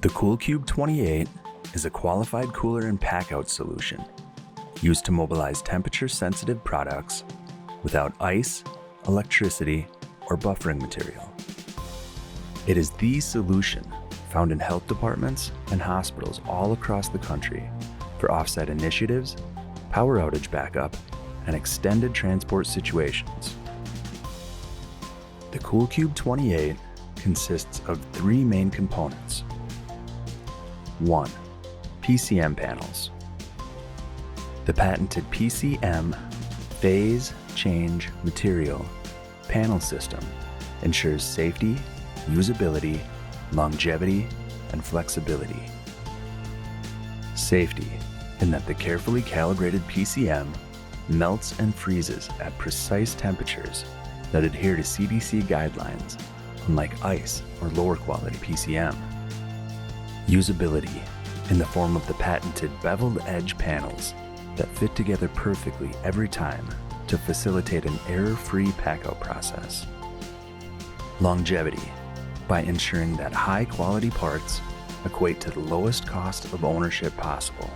The CoolCube 28 is a qualified cooler and pack-out solution used to mobilize temperature-sensitive products without ice, electricity, or buffering material. It is the solution found in health departments and hospitals all across the country for offsite initiatives, power outage backup, and extended transport situations. The CoolCube 28 consists of three main components. 1. PCM panels. The patented PCM phase change material panel system ensures safety, usability, longevity, and flexibility. Safety, in that the carefully calibrated PCM melts and freezes at precise temperatures that adhere to CDC guidelines, unlike ice or lower quality PCM. Usability, in the form of the patented beveled edge panels that fit together perfectly every time to facilitate an error-free pack-out process. Longevity, by ensuring that high-quality parts equate to the lowest cost of ownership possible.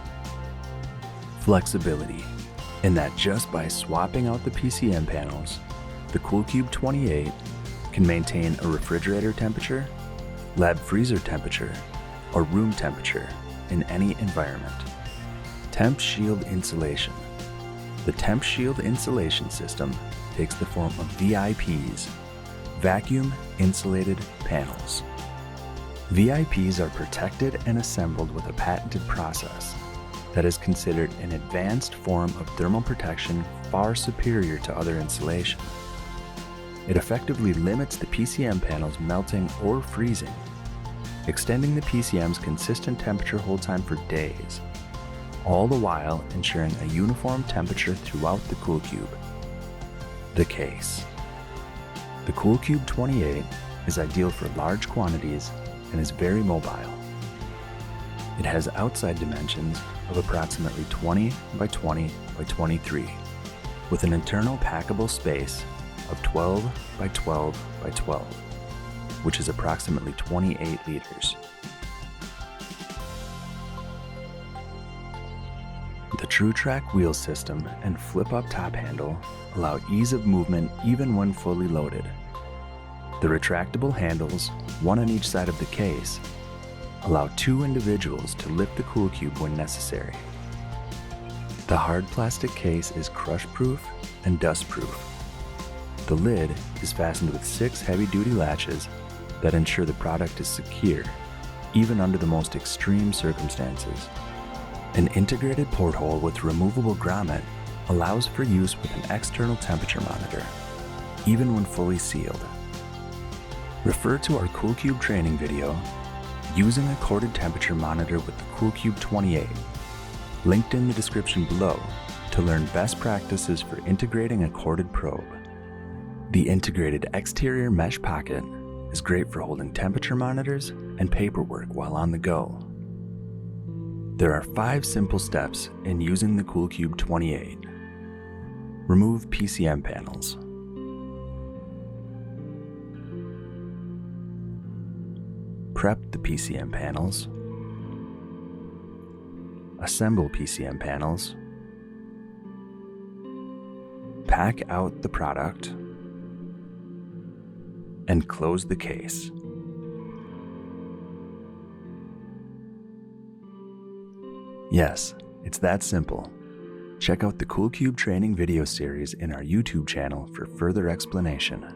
Flexibility, in that just by swapping out the PCM panels, the CoolCube 28 can maintain a refrigerator temperature, lab freezer temperature, or room temperature in any environment. Temp-Shield insulation. The Temp-Shield insulation system takes the form of VIPs, vacuum insulated panels. VIPs are protected and assembled with a patented process that is considered an advanced form of thermal protection far superior to other insulation. It effectively limits the PCM panels melting or freezing, extending the PCM's consistent temperature hold time for days, all the while ensuring a uniform temperature throughout the CoolCube. The case. The CoolCube 28 is ideal for large quantities and is very mobile. It has outside dimensions of approximately 20 by 20 by 23, with an internal packable space of 12 by 12 by 12, which is approximately 28 liters. The TrueTrack wheel system and flip-up top handle allow ease of movement even when fully loaded. The retractable handles, one on each side of the case, allow two individuals to lift the CoolCube when necessary. The hard plastic case is crush-proof and dust-proof. The lid is fastened with 6 heavy-duty latches that ensure the product is secure, even under the most extreme circumstances. An integrated porthole with removable grommet allows for use with an external temperature monitor, even when fully sealed. Refer to our CoolCube training video, Using a Corded Temperature Monitor with the CoolCube 28, linked in the description below, to learn best practices for integrating a corded probe. The integrated exterior mesh pocket is great for holding temperature monitors and paperwork while on the go. There are 5 simple steps in using the CoolCube 28. Remove PCM panels. Prep the PCM panels. Assemble PCM panels. Pack out the product. And close the case. Yes, it's that simple. Check out the CoolCube training video series in our YouTube channel for further explanation.